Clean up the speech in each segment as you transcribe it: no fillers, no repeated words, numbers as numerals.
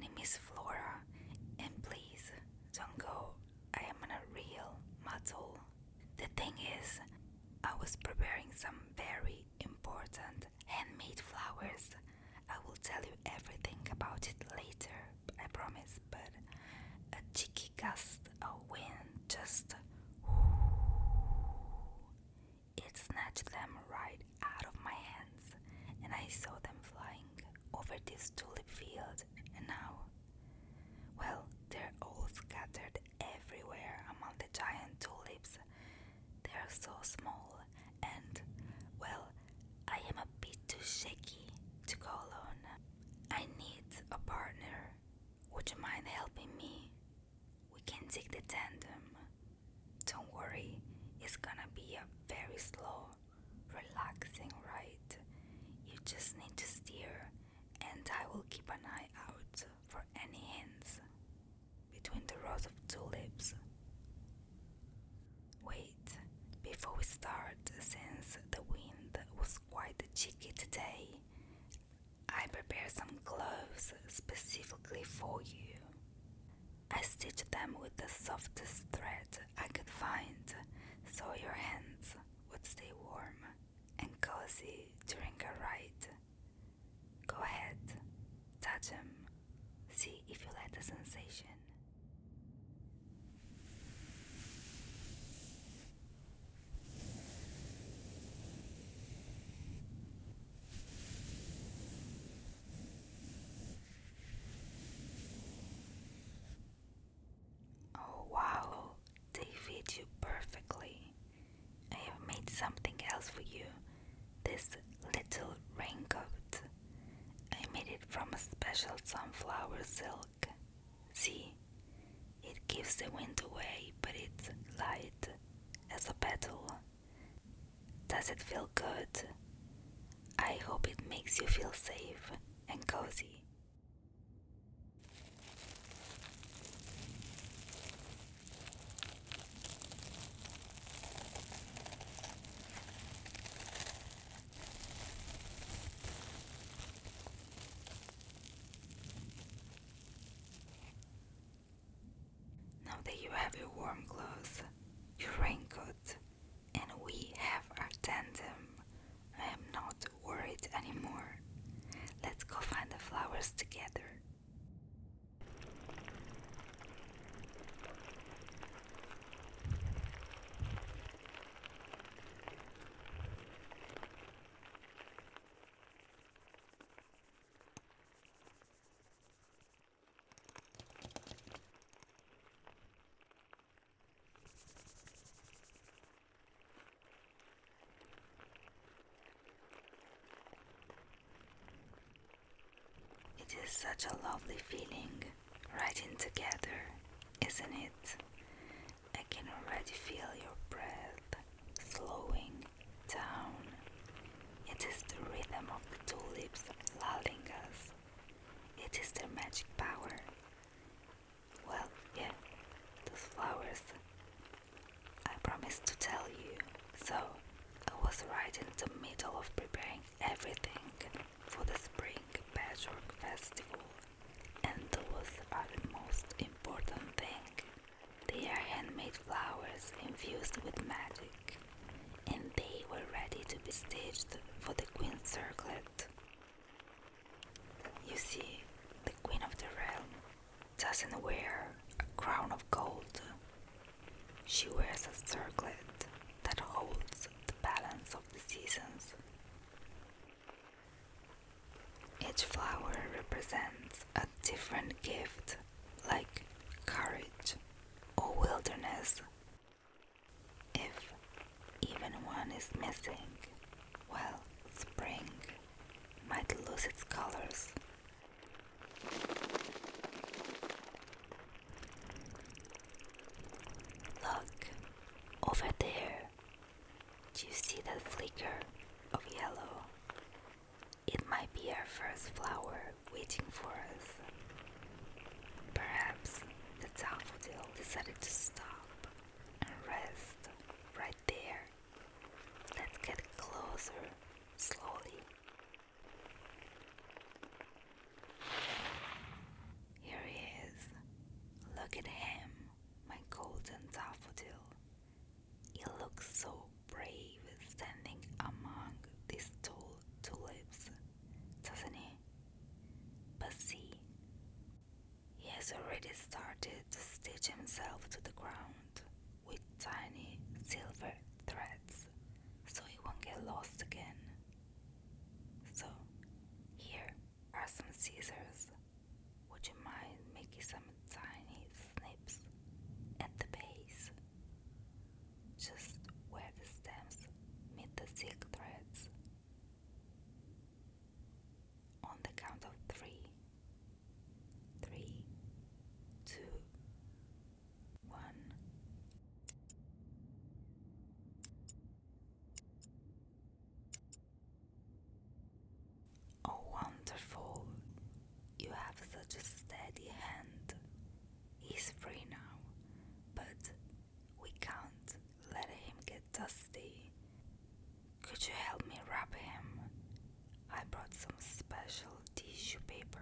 name is Flora, and please don't go. I am a real muddle. The thing is, I was preparing some very important handmade flowers. I will tell you everything about it later, I promise, but a cheeky gust of wind just it snatched them right out of my hands, and I saw them flying over this tulip field, and now, well, they're all scattered everywhere among the giant tulips. They are so small, and, well, I am a bit too shaky to go alone. I need a partner. Would you mind helping me? We can take the tandem. Don't worry, it's gonna be a very slow, relaxing ride. You just need to steer, and I will keep an eye out for any hints between the rows of tulips. Wait, before we start, since the wind was quite cheeky today, I prepared some gloves specifically for you. I stitched them with the softest thread I could find, so your hands would stay warm and cozy during a ride. Go ahead, touch them, see if you like the sensation. Oh wow, they fit you perfectly. I have made something else for you, this little raincoat. I made it from a special sunflower silk. See, it gives the wind away, but it's light as a petal. Does it feel good? I hope it makes you feel safe and cozy. Now that you have your warm clothes, your raincoat, and we have our tandem, I am not worried anymore. Let's go find the flowers together. It is such a lovely feeling, riding together, isn't it? I can already feel your breath slowing down. It is the rhythm of the tulips lulling us. It is their magic power. Well, yeah, those flowers. I promised to tell you, so I was right in the middle of preparing everything for the Spring Patchwork Festival, and those are the most important thing. They are handmade flowers infused with magic, and they were ready to be stitched for the Queen's circlet. You see, the Queen of the Realm doesn't wear a crown of gold. She wears a circlet that holds the balance of the seasons. Each flower represents a different gift, like courage or wilderness. If even one is missing, well, spring might lose its colors. Look, over there. Do you see that flicker of yellow? It might be our first flower waiting for us. Perhaps the daffodil decided to stop and rest right there. Let's get closer, slowly. closed again. So, here are some scissors. Would you mind making some tiny snips at the base? Just where the stems meet the silk threads. On the count of 3. 3, 2, 1. Oh, wonderful. You have such a steady hand. He's free now, but we can't let him get dusty. Could you help me wrap him? I brought some special tissue paper.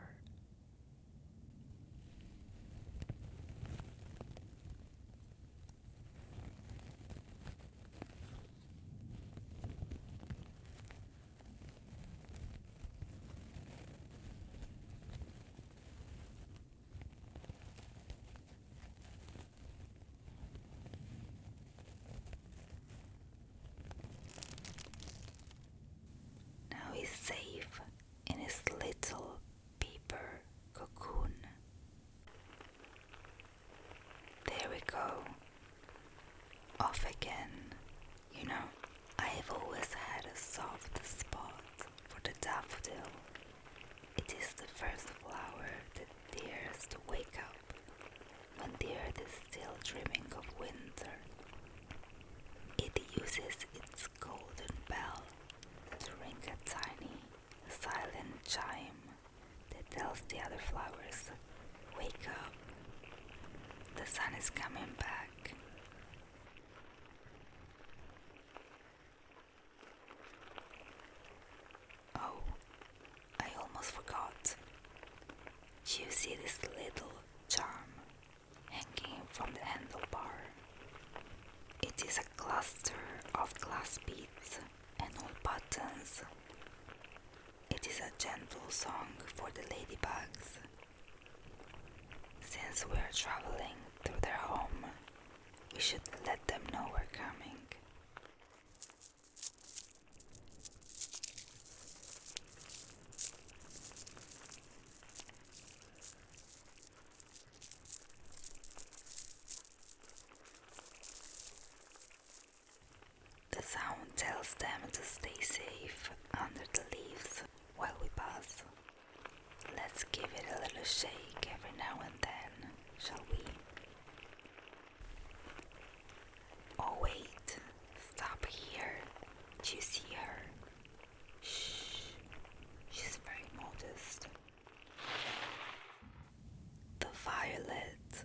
Now he's safe in his little paper cocoon. There we go. Off again. You know, I have always had a soft spot for the daffodil. It is the first flower that dares to wake up when the earth is still dreaming of winter. It uses its golden bell to ring a tiny, silent chime that tells the other flowers, wake up, the sun is coming back. Oh, I almost forgot. You see this little charm hanging from the handlebar? It is a cluster of glass beads and old buttons. It is a gentle song for the ladybugs. Since we are traveling through their home, we should let them know we're coming. The sound tells them to stay safe under the leaves while we pass. Let's give it a little shake every now and then, shall we? Oh wait, stop here. Do you see her? Shh, she's very modest. The violet.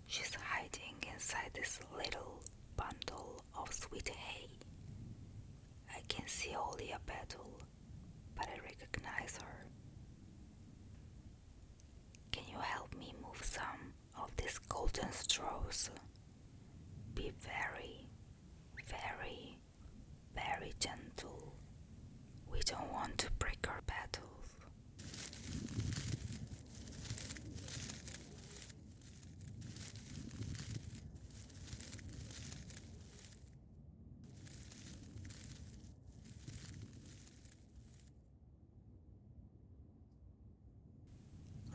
She's hiding inside this little bundle of sweet hay. I can see only a petal, but I recognize her. Can you help me move some of these golden straws? Be very, very, very gentle. We don't want to break our petals.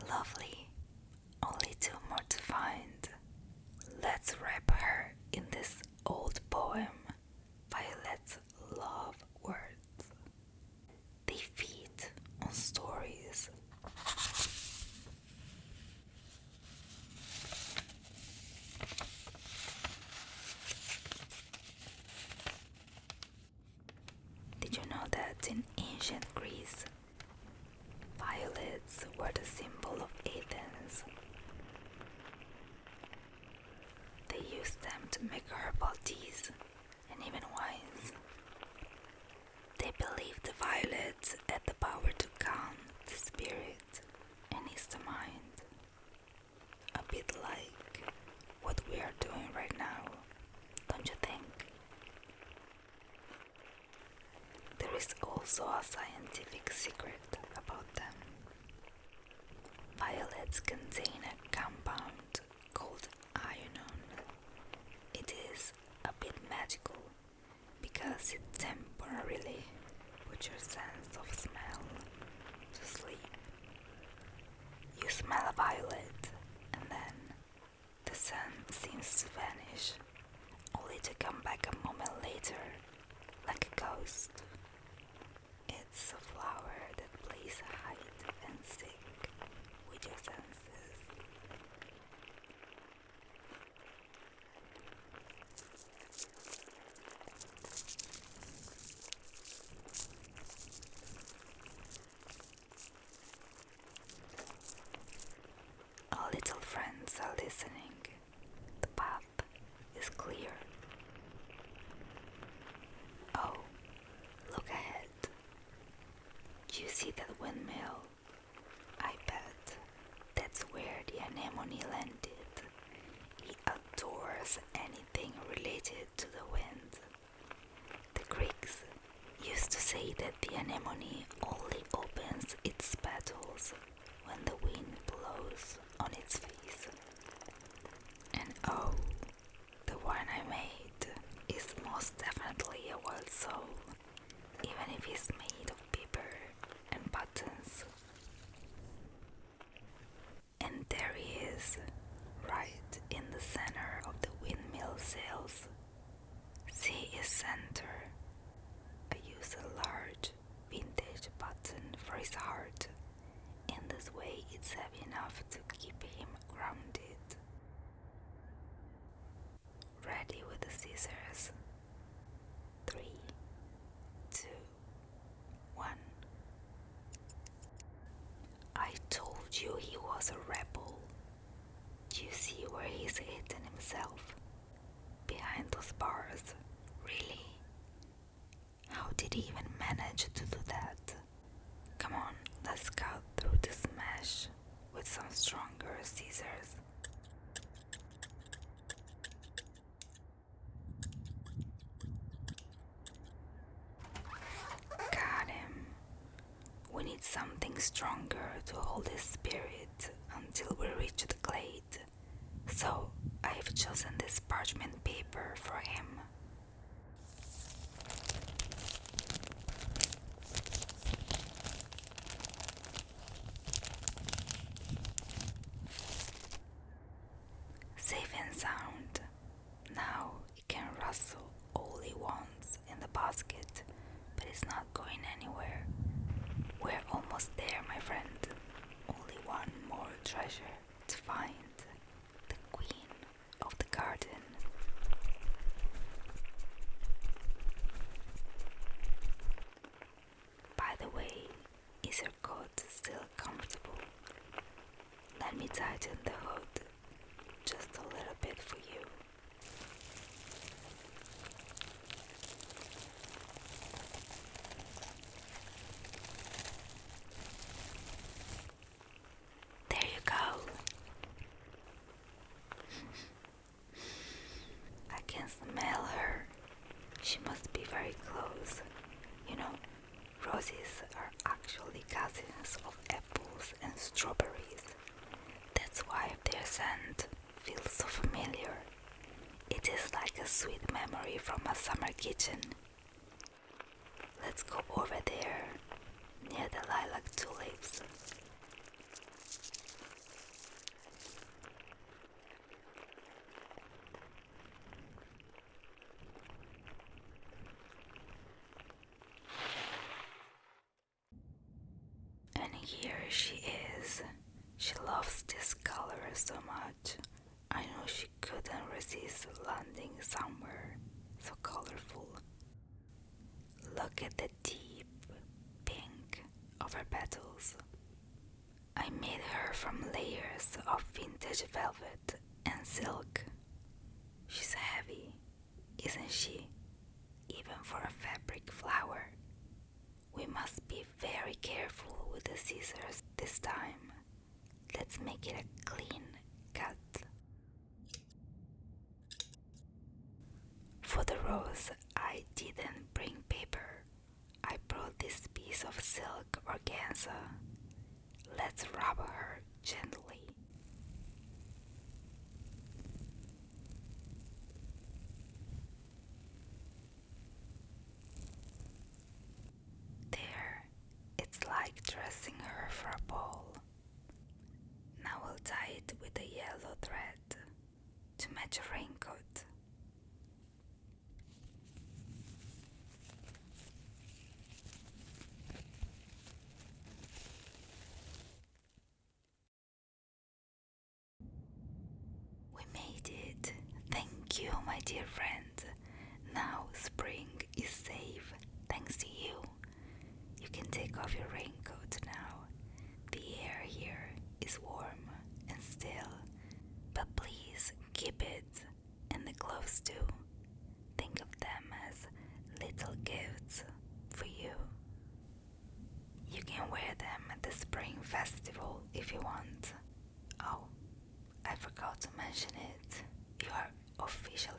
Lovely. Only 2 more to find. Let's wrap her in this old poem. Violets love words. They feed on stories. Did you know that in ancient Greece, violets were the symbol of Athens? They used them to make herbal teas and even wines. They believed the violets had the power to calm the spirit and ease the mind. A bit like what we are doing right now, don't you think? There is also a scientific secret about them. Violets contain a compound called iron. It is a bit magical because does it temporarily put your sense of smell to sleep. You smell a violet, and then the scent seems to vanish, only to come back a moment later, like a ghost. It's a flower that plays hide and seek with your senses. Our little friends are listening. The path is clear. Oh, look ahead. Do you see that windmill? I bet that's where the anemone landed. He adores anything related to the wind. The Greeks used to say that the anemone only opens its petals when the wind blows on its face. And oh, the one I made is most definitely a wild soul, even if it's made of paper and buttons. And there he is, right in the center of the windmill sails. See his center. I use a large vintage button for his heart. In this way it's heavy enough to keep him grounded. Ready with the scissors. 3, 2, 1. I told you he was a rebel. Do you see where he's hidden himself? Behind those bars. Really? How did he even manage to do that? Come on, let's cut through this mesh with some stronger scissors. Got him. We need something stronger to hold his spirit until we reach the glade. So I've chosen this parchment paper for him. Safe and sound. Now he can rustle all he wants in the basket, but it's not going anywhere. We're almost there, my friend. Only one more treasure to find. The queen of the garden. By the way, is your coat still comfortable? Let me tighten the hood just a little bit for you. There you go. I can smell her. She must be very close. You know, roses are actually cousins of apples and strawberries. That's why their scent feels so familiar. It is like a sweet memory from a summer kitchen. Let's go over there, near the lilac tulips. And here she is. She loves this color so much. I know she couldn't resist landing somewhere so colorful. Look at the deep pink of her petals. I made her from layers of vintage velvet and silk. She's heavy, isn't she? Even for a fabric flower. We must be very careful with the scissors this time. Let's make it a clean cut. For the rose, I didn't bring paper. I brought this piece of silk organza. Let's rub her gently. thread to match a raincoat. We made it. Thank you, my dear friend. Now spring is safe thanks to you. You can take off your raincoat now. The air here is warm and still, but please keep it, and the gloves too. Think of them as little gifts for you. You can wear them at the Spring Festival if you want. Oh, I forgot to mention it. You are officially